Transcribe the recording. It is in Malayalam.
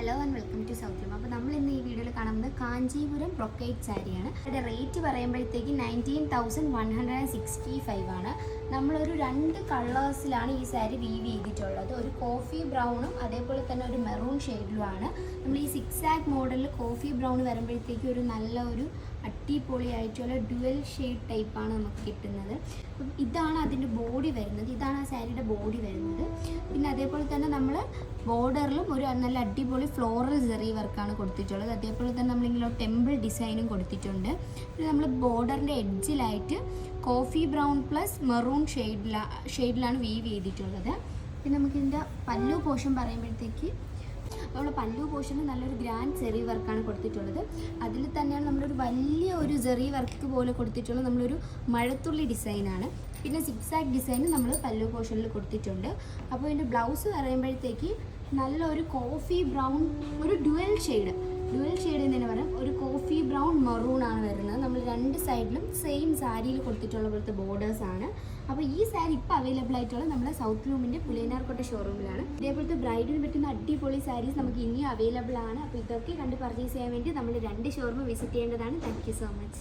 Hello and welcome to South Room. അപ്പോൾ നമ്മൾ ഇന്ന് ഈ വീഡിയോയിൽ കാണുന്നത് കാഞ്ചീപുരം ബ്രൊക്കേറ്റ് സാരിയാണ്. ഇതിൻ്റെ റേറ്റ് പറയുമ്പോഴത്തേക്ക് 19,165 ആണ്. നമ്മളൊരു 2 കളേഴ്സിലാണ് ഈ സാരി വീവ് ചെയ്തിട്ടുള്ളത്. ഒരു കോഫി ബ്രൗണും അതേപോലെ തന്നെ ഒരു മെറൂൺ ഷെയ്ഡിലുമാണ്. നമ്മൾ ഈ 6 മോഡലിൽ കോഫി ബ്രൗൺ വരുമ്പോഴത്തേക്ക് ഒരു നല്ല ഒരു അടിപൊളിയായിട്ടുള്ള ഡ്യുവൽ ഷെയ്ഡ് ടൈപ്പാണ് നമുക്ക് കിട്ടുന്നത്. അപ്പം ഇതാണ് അതിൻ്റെ ബോഡി വരുന്നത്, ഇതാണ് ആ സാരിയുടെ ബോഡി വരുന്നത്. പിന്നെ അതേപോലെ തന്നെ നമ്മൾ ബോർഡറിലും ഒരു നല്ല അടിപൊളി ഫ്ലോറൽ സെറി വർക്കാണ് കൊടുത്തിട്ടുള്ളത്. അതേപോലെ തന്നെ നമ്മളിങ്ങനെ ടെമ്പിൾ ഡിസൈനും കൊടുത്തിട്ടുണ്ട്. പിന്നെ നമ്മൾ ബോർഡറിൻ്റെ എഡ്ജിലായിട്ട് കോഫി ബ്രൗൺ പ്ലസ് മെറൂൺ ഷെയ്ഡിലാണ് വീവ് ചെയ്തിട്ടുള്ളത്. പിന്നെ നമുക്കിതിൻ്റെ പല്ലു പോർഷൻ പറയുമ്പോഴത്തേക്ക് നമ്മൾ പല്ലു പോർഷന് നല്ലൊരു ഗ്രാൻഡ് സെറി വർക്കാണ് കൊടുത്തിട്ടുള്ളത്. അതിൽ തന്നെയാണ് നമ്മളൊരു വലിയ ഒരു സെറി വർക്ക് പോലെ കൊടുത്തിട്ടുള്ളത്. നമ്മളൊരു മഴത്തുള്ളി ഡിസൈനാണ്. പിന്നെ സിക്സാക് ഡിസൈൻ നമ്മൾ പല്ലു പോർഷനിൽ കൊടുത്തിട്ടുണ്ട്. അപ്പോൾ ഇതിൻ്റെ ബ്ലൗസ് പറയുമ്പോഴത്തേക്ക് നല്ലൊരു കോഫി ബ്രൗൺ, ഒരു ഡ്യുവൽ ഷെയ്ഡ് എന്ന് തന്നെ പറയാം. ഒരു കോഫി ബ്രൗൺ മെറൂൺ ആണ് വരുന്നത്. നമ്മൾ 2 സൈഡിലും സെയിം സാരിയിൽ കൊടുത്തിട്ടുള്ള പോലത്തെ ബോർഡേഴ്സാണ്. അപ്പോൾ ഈ സാരി ഇപ്പോൾ അവൈലബിൾ ആയിട്ടുള്ളത് നമ്മുടെ സൗത്ത് റൂമിൻ്റെ പുലിയനാർക്കോട്ട ഷോറൂമിലാണ്. ഇതേപോലത്തെ ബ്രൈഡിന് പറ്റുന്ന അടിപൊളി സാരീസ് നമുക്ക് ഇനിയും അവൈലബിൾ ആണ്. അപ്പോൾ ഇതൊക്കെ കണ്ട് പർച്ചേസ് ചെയ്യാൻ വേണ്ടി നമ്മൾ 2 ഷോറൂം വിസിറ്റ് ചെയ്യേണ്ടതാണ്. Thank you so much.